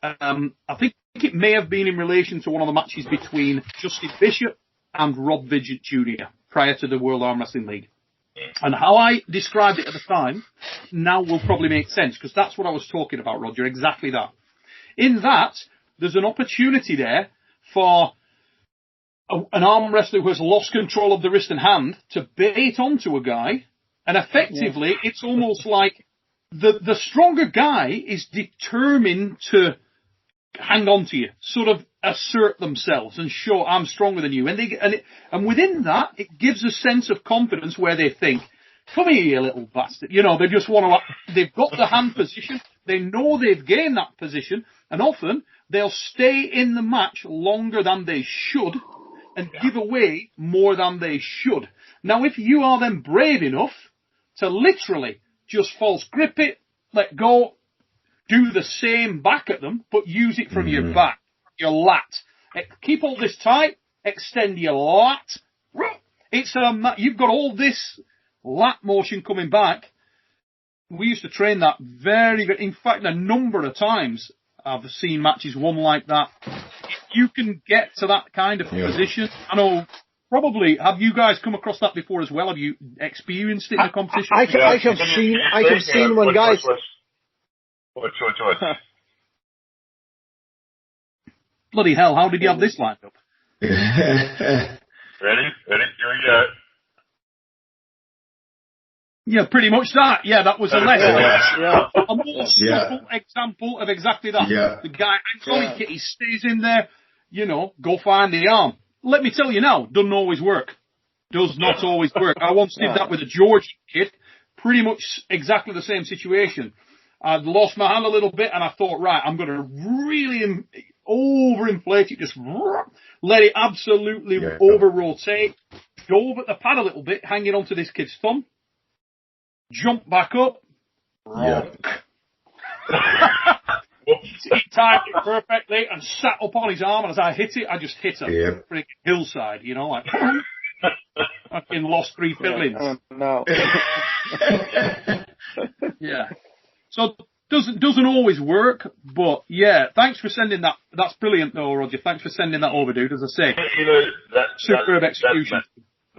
I think it may have been in relation to one of the matches between Justin Bishop and Rob Vidgett Jr. prior to the World Arm Wrestling League. And how I described it at the time now will probably make sense, because that's what I was talking about, Roger, exactly that. In that, there's an opportunity there for an arm wrestler who has lost control of the wrist and hand to bait onto a guy, and effectively it's almost like the stronger guy is determined to hang on to you, sort of assert themselves and show I'm stronger than you. And within that, it gives a sense of confidence where they think, come here, you little bastard. They just want to, they've got the hand position. They know they've gained that position, and often they'll stay in the match longer than they should and give away more than they should. Now, if you are then brave enough to literally just false grip it, let go, do the same back at them, but use it from your back, your lat. Keep all this tight, extend your lat. You've got all this lat motion coming back. We used to train that very good. In fact, a number of times I've seen matches won like that. If you can get to that kind of position, I know, probably, have you guys come across that before as well? Have you experienced it in a competition? I have seen when guys... What? Bloody hell, how did you have this lined up? Ready? Here we go. Yeah, pretty much that. Yeah, that was a more simple example of exactly that. Yeah. The guy hangs on, he stays in there, go find the arm. Let me tell you now, doesn't always work. Does not always work. I once did that with a Georgian kid, pretty much exactly the same situation. I'd lost my hand a little bit, and I thought, right, I'm going to really overinflate it, just let it absolutely over-rotate, dove at the pad a little bit, hanging onto this kid's thumb, jump back up, he timed it perfectly and sat up on his arm, and as I hit it, I just hit a freaking hillside, like, Fucking lost 3 fillings. No. Yeah. So doesn't always work, but yeah. Thanks for sending that. That's brilliant, though, Roger. Thanks for sending that over, dude. As I say, superb execution.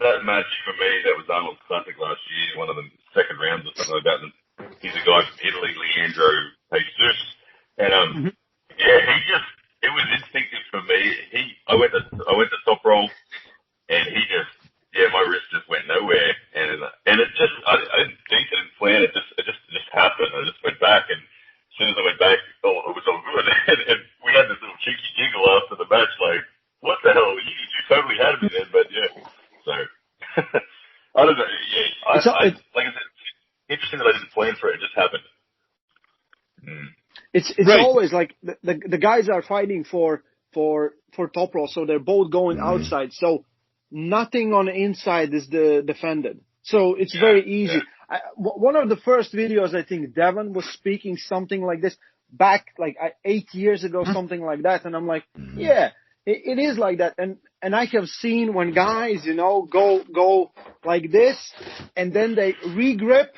That match for me, that was Arnold Classic last year, one of the second rounds or something like that. And he's a guy from Italy, Leandro Jesus, and yeah, it was instinctive for me. I went to top roll, and my wrist just went nowhere, and it just, I didn't think, I didn't plan, it just happened. I just went back, and as soon as I went back, it was all good, and we had this little cheeky giggle after the match, like, what the hell, you totally had me then, but yeah, so, I don't know, yeah, like I said, interesting that I didn't plan for it, it just happened. It's right. Always like the guys are fighting for top roll, so they're both going outside. So nothing on the inside is defended. So it's very easy. Yeah. One of the first videos, I think Devon was speaking something like this back like 8 years ago, something like that. And I'm like, yeah, it is like that. And I have seen when guys, go like this and then they regrip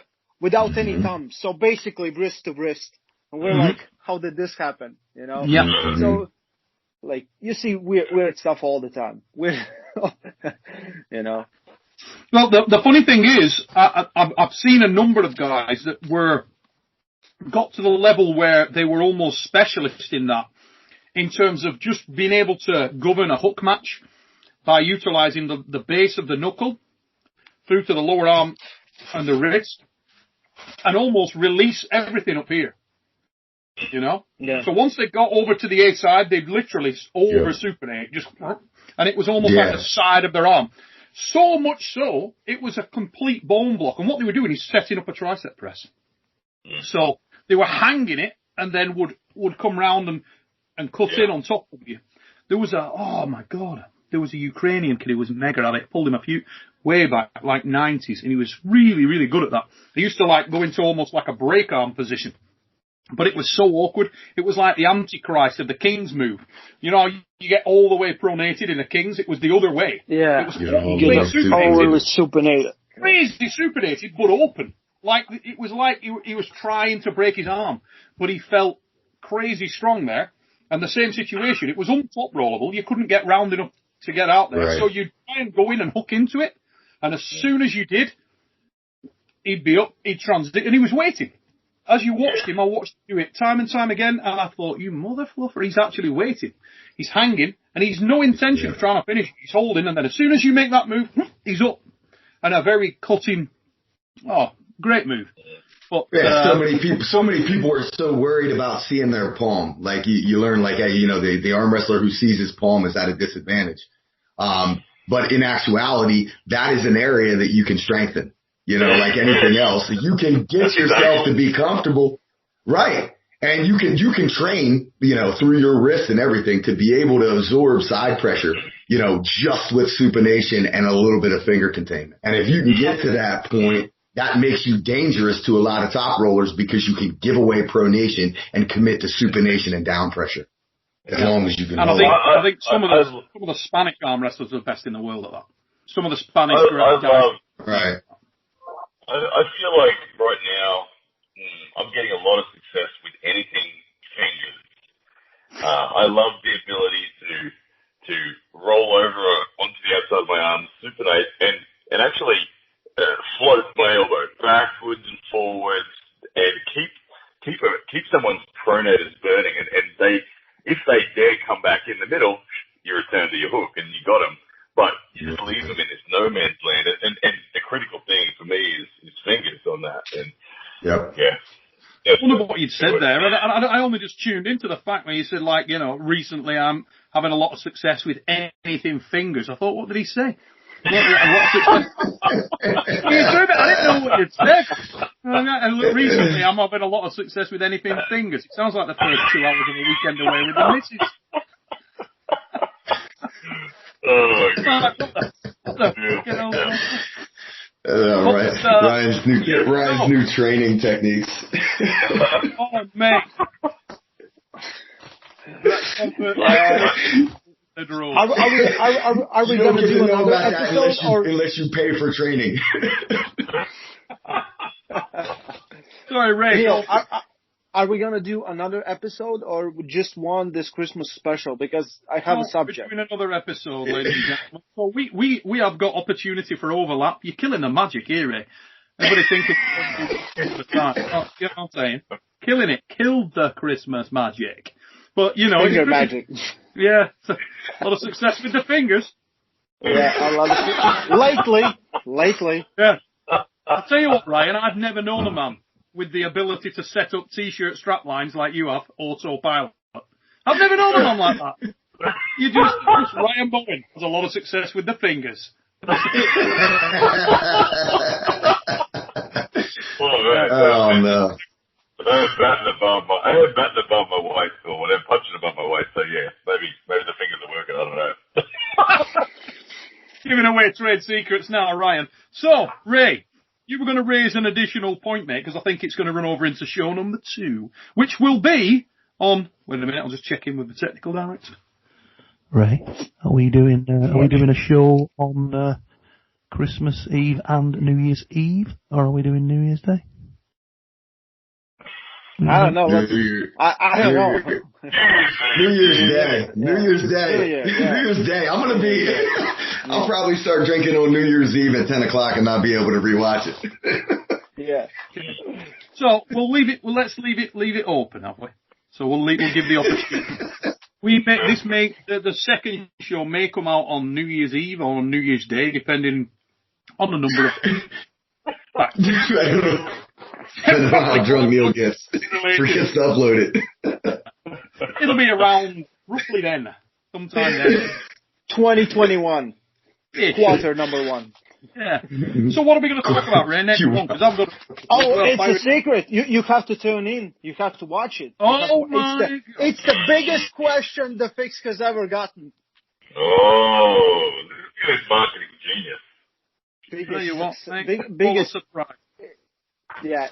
without any thumbs. So basically wrist to wrist. And we're like, how did this happen? Yeah. So, like, you see weird stuff all the time. Well, the funny thing is, I've seen a number of guys that got to the level where they were almost specialists in that, in terms of just being able to govern a hook match by utilizing the base of the knuckle through to the lower arm and the wrist, and almost release everything up here. Yeah. So once they got over to the A side, they'd literally over supinate, and it was almost like the side of their arm. So much so, it was a complete bone block. And what they were doing is setting up a tricep press. So they were hanging it, and then would come round and cut in on top of you. There was a Ukrainian kid who was mega at it. Pulled him way back, like 90s, and he was really, really good at that. He used to go into almost like a break arm position. But it was so awkward. It was like the Antichrist of the King's move. You get all the way pronated in the King's. It was the other way. Yeah. It was supinated. Crazy supinated, but open. It was like he was trying to break his arm, but he felt crazy strong there. And the same situation. It was top rollable. You couldn't get round enough to get out there. Right. So you'd try and go in and hook into it. And as soon as you did, he'd be up, he'd transit, and he was waiting. As you watched him, I watched him do it time and time again, and I thought, you mother fluffer, he's actually waiting. He's hanging, and he's no intention of trying to finish. He's holding, and then as soon as you make that move, he's up. And a very cutting, great move. But, so many people are so worried about seeing their palm. Like you learn, like, the arm wrestler who sees his palm is at a disadvantage. But in actuality, that is an area that you can strengthen. Like anything else, you can get yourself to be comfortable, right? And you can train, through your wrist and everything to be able to absorb side pressure, just with supination and a little bit of finger containment. And if you can get to that point, that makes you dangerous to a lot of top rollers because you can give away pronation and commit to supination and down pressure as long as you can. And I think some of the Spanish arm wrestlers are the best in the world at that. Some of the Spanish guys. Right. I feel like right now I'm getting a lot of success with anything fingers. I love the ability to roll over onto the outside of my arm, supinate, and actually float my elbow backwards and forwards, and keep someone's pronators burning. And if they dare come back in the middle, you return to your hook and you got them. But you just leave them in this no man's land. And the critical thing for me is fingers on that. And I wonder what you'd said there. I only just tuned into the fact when you said, recently I'm having a lot of success with anything fingers. I thought, what did he say? You said it. I didn't know what you'd said. Recently I'm having a lot of success with anything fingers. It sounds like the first 2 hours of a weekend away with the missus. Ryan's new training techniques. Oh, mate. a draw. Are we going to do another episode? Unless you pay for training. Sorry, Ray. Neil, are we going to do another episode or just one this Christmas special? Because I have a subject. We're doing another episode, ladies and gentlemen. So we have got opportunity for overlap. You're killing the magic here, Ray. Everybody thinking Christmas time. Oh, you know what I'm saying? Killing it. Killed the Christmas magic. But, you know. Finger magic. Yeah. A lot of success with the fingers. Yeah, I love it. Lately. Yeah. I'll tell you what, Ryan, I've never known a man with the ability to set up T-shirt strap lines like you have, autopilot. I've never known a man like that. You just Ryan Bowen has a lot of success with the fingers. Oh, no. I had batting above my waist or whatever, punching above my waist. So yeah, maybe the fingers are working. I don't know. Giving away trade secrets now, Ryan. So, Ray, you were going to raise an additional point, mate, because I think it's going to run over into show number 2, which will be on. Wait a minute, I'll just check in with the technical director. Ray, are we doing a show on Christmas Eve and New Year's Eve, or are we doing New Year's Day? I don't know. I don't know. New Year's Day. New Year's Day. I'll probably start drinking on New Year's Eve at 10 o'clock and not be able to rewatch it. Yeah. So let's leave it open, have we? So we'll give the opportunity. The second show may come out on New Year's Eve or on New Year's Day, depending on the number of factors. I don't know how drunk Neil gets. Forgets to upload it. It'll be around roughly then, sometime then. 2021. Quarter number 1. Yeah. So what are we going to talk about, Ray? Next one, because I've got. It's a secret. You have to tune in. You have to watch it. It's the biggest question the Fix has ever gotten. Oh, this is marketing genius. Biggest surprise. Yeah,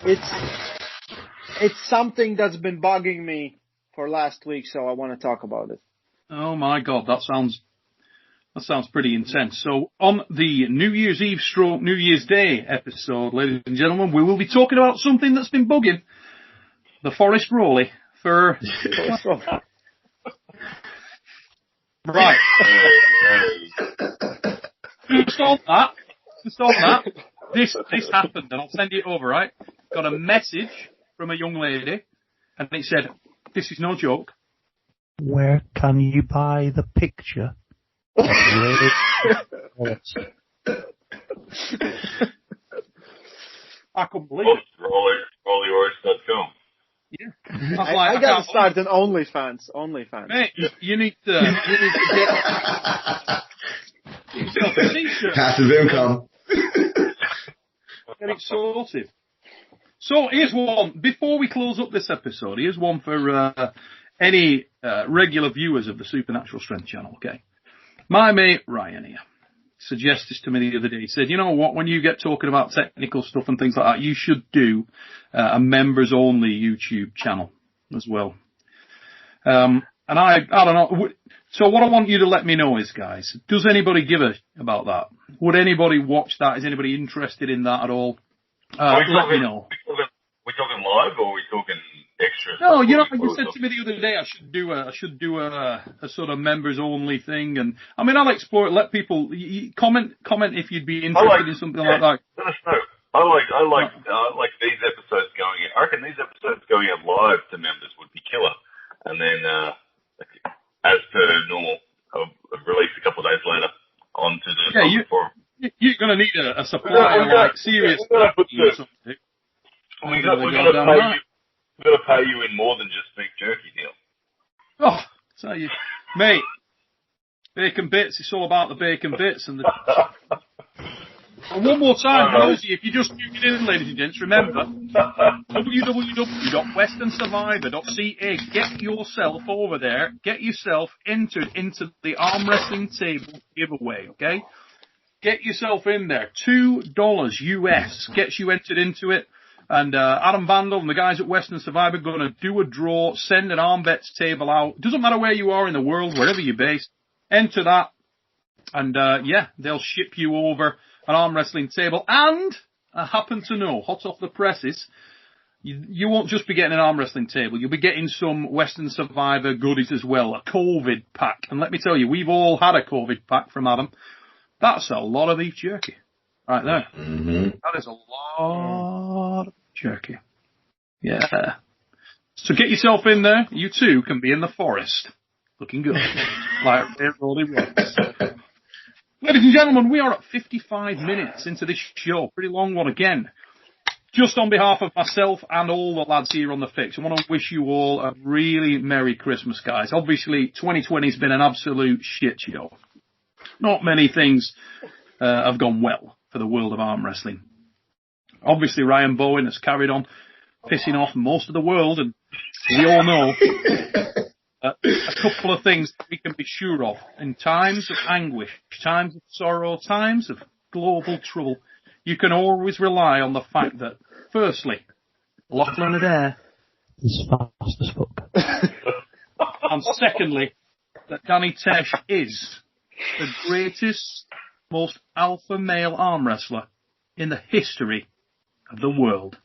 it's something that's been bugging me for last week, so I want to talk about it. Oh my God, that sounds pretty intense. So on the New Year's Eve / New Year's Day episode, ladies and gentlemen, we will be talking about something that's been bugging the Forest ROLLIE for right. Just on that. This happened, and I'll send it over, right? Got a message from a young lady, and it said, this is no joke. Where can you buy the picture of Ray? I couldn't believe it. ROLLIE.com. Yeah. I got to start an OnlyFans. Mate, you need to get yourself a t-shirt. Passive income. Get it sorted. So here's one. Before we close up this episode, here's one for any regular viewers of the Supernatural Strength channel, okay? My mate Ryan here suggested this to me the other day. He said, you know what, when you get talking about technical stuff and things like that, you should do a members-only YouTube channel as well. And I don't know. So what I want you to let me know is, guys, does anybody give a about that? Would anybody watch that? Is anybody interested in that at all? Let me know. We talking live or are we talking extra? No, you know, you said to me the other day I should do a sort of members only thing, and I mean I'll explore it. Let people comment if you'd be interested in something like that. Let us know. I like these episodes going in. I reckon these episodes going in live to members would be killer, and then as per normal, I'll release a couple of days later onto the forum. You're going to need a supply of like serious stuff or something. We're going to pay you in more than just beef jerky, Neil. Oh, tell you, mate, bacon bits. It's all about the bacon bits and the. And one more time, Rosie, if you just tune in, ladies and gents, remember www.westernsurvivor.ca. Get yourself over there. Get yourself entered into the arm wrestling table giveaway. Okay, get yourself in there. $2 US gets you entered into it. And Adam Vandal and the guys at Western Survivor are going to do a draw, send an arm bets table out. Doesn't matter where you are in the world, wherever you're based. Enter that, and they'll ship you over an arm wrestling table. And I happen to know, hot off the presses, you won't just be getting an arm wrestling table. You'll be getting some Western Survivor goodies as well, a COVID pack. And let me tell you, we've all had a COVID pack from Adam. That's a lot of beef jerky right there. Mm-hmm. That is a lot of jerky. Yeah. So get yourself in there. You too can be in the forest. Looking good. Like ROLLIE was. Ladies and gentlemen, we are at 55 minutes into this show. Pretty long one again. Just on behalf of myself and all the lads here on the fix, I want to wish you all a really Merry Christmas, guys. Obviously, 2020 has been an absolute shit show. Not many things have gone well for the world of arm wrestling. Obviously, Ryan Bowen has carried on pissing off most of the world, and we all know a couple of things that we can be sure of. In times of anguish, times of sorrow, times of global trouble, you can always rely on the fact that, firstly, Lachlan Adair is fast as fuck. And secondly, that Danny Tesh is the greatest, most alpha male arm wrestler in the history of the world.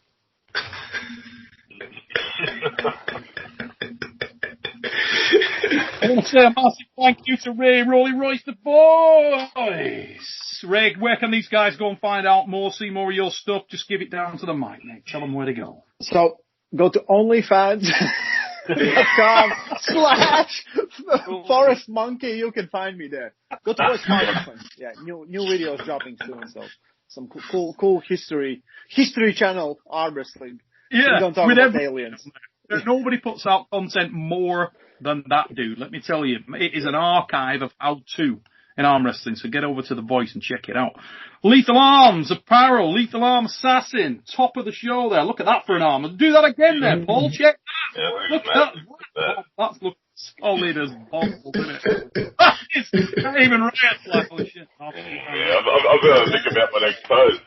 I want to say a massive thank you to Ray, Rolly Royce, the boys. Ray, where can these guys go and find out more, see more of your stuff? Just give it down to the mic, mate. Tell them where to go. So go to onlyfans.com/Forest Monkey. You can find me there. Go to Voice Microphone. Yeah, new videos dropping soon. So some cool history channel arm wrestling. Yeah, we don't talk about aliens. Nobody puts out content more than that dude. Let me tell you, it is an archive of how-to in arm wrestling. So get over to The Voice and check it out. Lethal Arms Apparel, Lethal Arm Assassin, top of the show there. Look at that for an arm. Do that again there, Paul. Check that. Yeah, Look at that. That's looking solid as balls, isn't it? That is not even right. Like, oh shit. I've got to think about my next pose.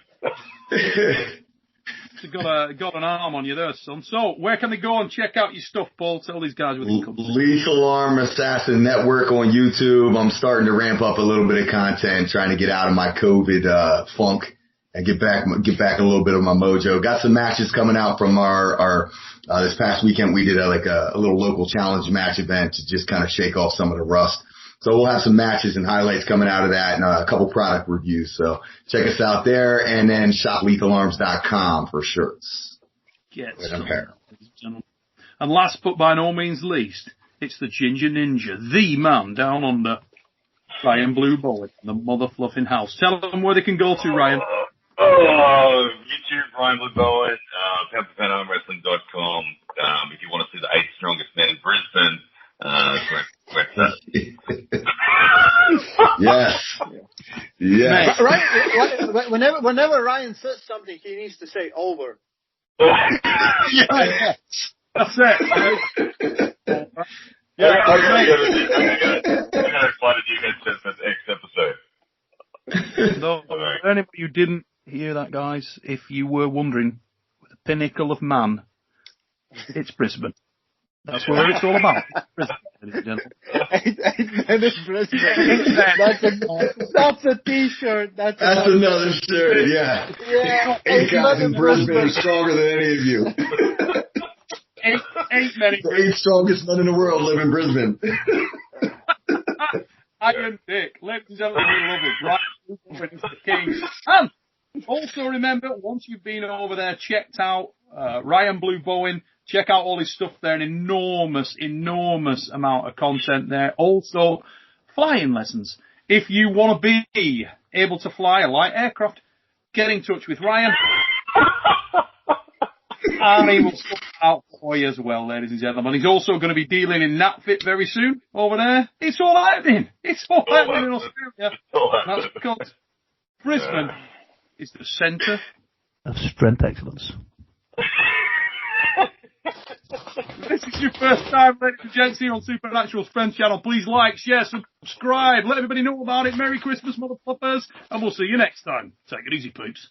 Got an arm on you there, son. So, where can they go and check out your stuff, Paul? Tell these guys where they come. Lethal Arm Assassin Network on YouTube. I'm starting to ramp up a little bit of content, trying to get out of my COVID funk and get back a little bit of my mojo. Got some matches coming out from our this past weekend. We did a little local challenge match event to just kind of shake off some of the rust. So we'll have some matches and highlights coming out of that and a couple product reviews. So check us out there, and then shoplethalarms.com for shirts. Yes. And last but by no means least, it's the Ginger Ninja, the man down under, Ryan Blue Bowen, the mother fluffing house. Tell them where they can go to, Ryan. YouTube, Ryan Blue Bowen, poundforpoundarmwrestling.com. If you want to see the 8 strongest men in Brisbane, Yes. Yes. Right. Whenever Ryan says something, he needs to say over. Yes. That's it. Yeah, I'm going to find a new headset for the next episode. Though, for anybody who didn't hear that, guys, if you were wondering, the pinnacle of man, it's Brisbane. That's what it's all about. Brisbane. That's a t-shirt. That's another shirt, yeah. 8 guys in Brisbane are stronger than any of you. Ain't many. The 8 strongest men in the world live in Brisbane. Iron Dick. Ladies and gentlemen, we love it. Right, the king. And also remember, once you've been over there, checked out Ryan Blue Bowen, check out all his stuff there, an enormous amount of content there. Also, flying lessons. If you want to be able to fly a light aircraft, get in touch with Ryan. And he will sort it out for you as well, ladies and gentlemen. He's also going to be dealing in NatFit very soon over there. It's all happening. It's all happening in Australia. That's because Brisbane is the centre of strength excellence. This is your first time, ladies and gents, here on Supernatural's Friends channel. Please like, share, subscribe. Let everybody know about it. Merry Christmas, motherfuckers. And we'll see you next time. Take it easy, peeps.